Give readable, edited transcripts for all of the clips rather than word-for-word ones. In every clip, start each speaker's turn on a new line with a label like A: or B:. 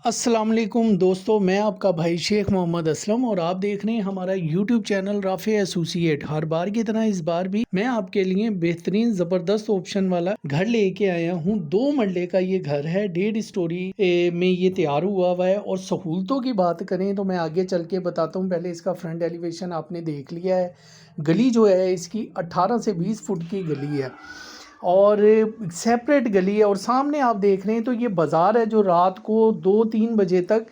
A: अस्सलाम वालेकुम दोस्तों, मैं आपका भाई शेख मोहम्मद असलम और आप देख रहे हैं हमारा यूट्यूब चैनल राफे एसोसिएट। हर बार की तरह इस बार भी मैं आपके लिए बेहतरीन ज़बरदस्त ऑप्शन वाला घर लेके आया हूँ। 2 मरले का ये घर है, 1.5 स्टोरी में ये तैयार हुआ है। और सहूलतों की बात करें तो मैं आगे चल के बताता हूँ। पहले इसका फ्रंट एलिवेशन आपने देख लिया है। गली जो है इसकी 18 से 20 फुट की गली है और सेपरेट गली है। और सामने आप देख रहे हैं तो ये बाज़ार है जो रात को 2-3 बजे तक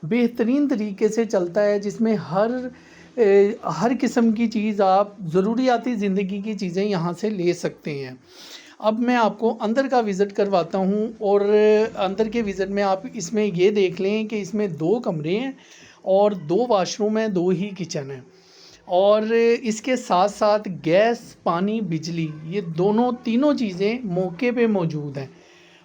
A: बेहतरीन तरीके से चलता है, जिसमें हर किस्म की चीज़, आप ज़रूरियाती ज़िंदगी की चीज़ें यहाँ से ले सकते हैं। अब मैं आपको अंदर का विज़िट करवाता हूँ और अंदर के विज़िट में आप इसमें ये देख लें कि इसमें 2 कमरे हैं और 2 वाशरूम हैं, 2 ही किचन हैं। और इसके साथ साथ गैस, पानी, बिजली, ये तीनों चीज़ें मौके पे मौजूद हैं।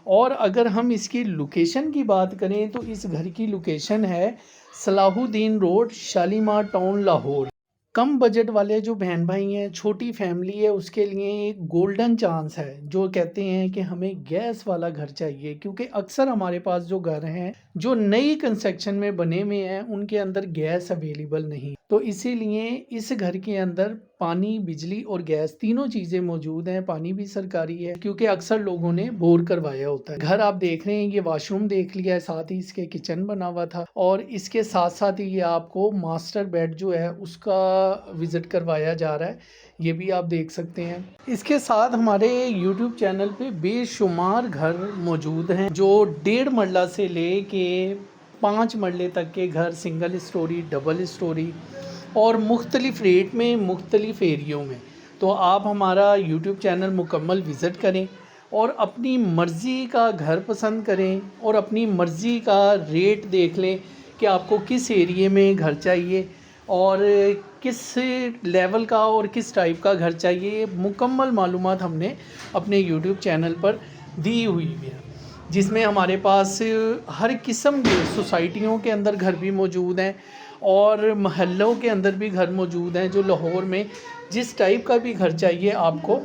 A: और अगर हम इसकी लोकेशन की बात करें तो इस घर की लोकेशन है सलाहुद्दीन रोड, शालीमार टाउन, लाहौर। कम बजट वाले जो बहन भाई हैं, छोटी फैमिली है, उसके लिए एक गोल्डन चांस है जो कहते हैं कि हमें गैस वाला घर चाहिए। क्योंकि अक्सर हमारे पास जो घर हैं जो नई कंस्ट्रक्शन में बने हुए हैं उनके अंदर गैस अवेलेबल नहीं, तो इसीलिए इस घर के अंदर पानी, बिजली और गैस तीनों चीज़ें मौजूद हैं। पानी भी सरकारी है क्योंकि अक्सर लोगों ने बोर करवाया होता है। घर आप देख रहे हैं, ये वॉशरूम देख लिया है, साथ ही इसके किचन बना हुआ था और इसके साथ साथ ही ये आपको मास्टर बेड जो है उसका विज़िट करवाया जा रहा है, ये भी आप देख सकते हैं। इसके साथ हमारे YouTube चैनल पे बेशुमार घर मौजूद हैं जो 1.5 मरला से ले के 5 मरले तक के घर, सिंगल स्टोरी, डबल स्टोरी और मुख्तलिफ रेट में, मुख्तलिफ एरियो में। तो आप हमारा YouTube चैनल मुकम्मल विज़िट करें और अपनी मर्ज़ी का घर पसंद करें और अपनी मर्ज़ी का रेट देख लें कि आपको किस एरिए में घर चाहिए और किस लेवल का और किस टाइप का घर चाहिए। मुकम्मल मालूमात हमने अपने YouTube चैनल पर दी हुई है, जिसमें हमारे पास हर किस्म के सोसाइटियों के अंदर घर भी मौजूद हैं और महल्लों के अंदर भी घर मौजूद हैं। जो लाहौर में जिस टाइप का भी घर चाहिए आपको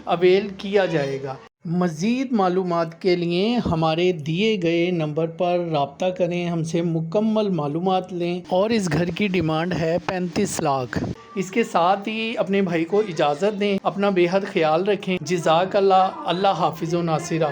A: अवेल किया जाएगा। मज़ीद मालूमात के लिए हमारे दिए गए नंबर पर रब्ता करें, हमसे मुकम्मल मालूमात लें। और इस घर की डिमांड है 35 लाख। इसके साथ ही अपने भाई को इजाज़त दें, अपना बेहद ख्याल रखें। जज़ाकल्लाह। अल्लाह हाफिज़ व नासिर।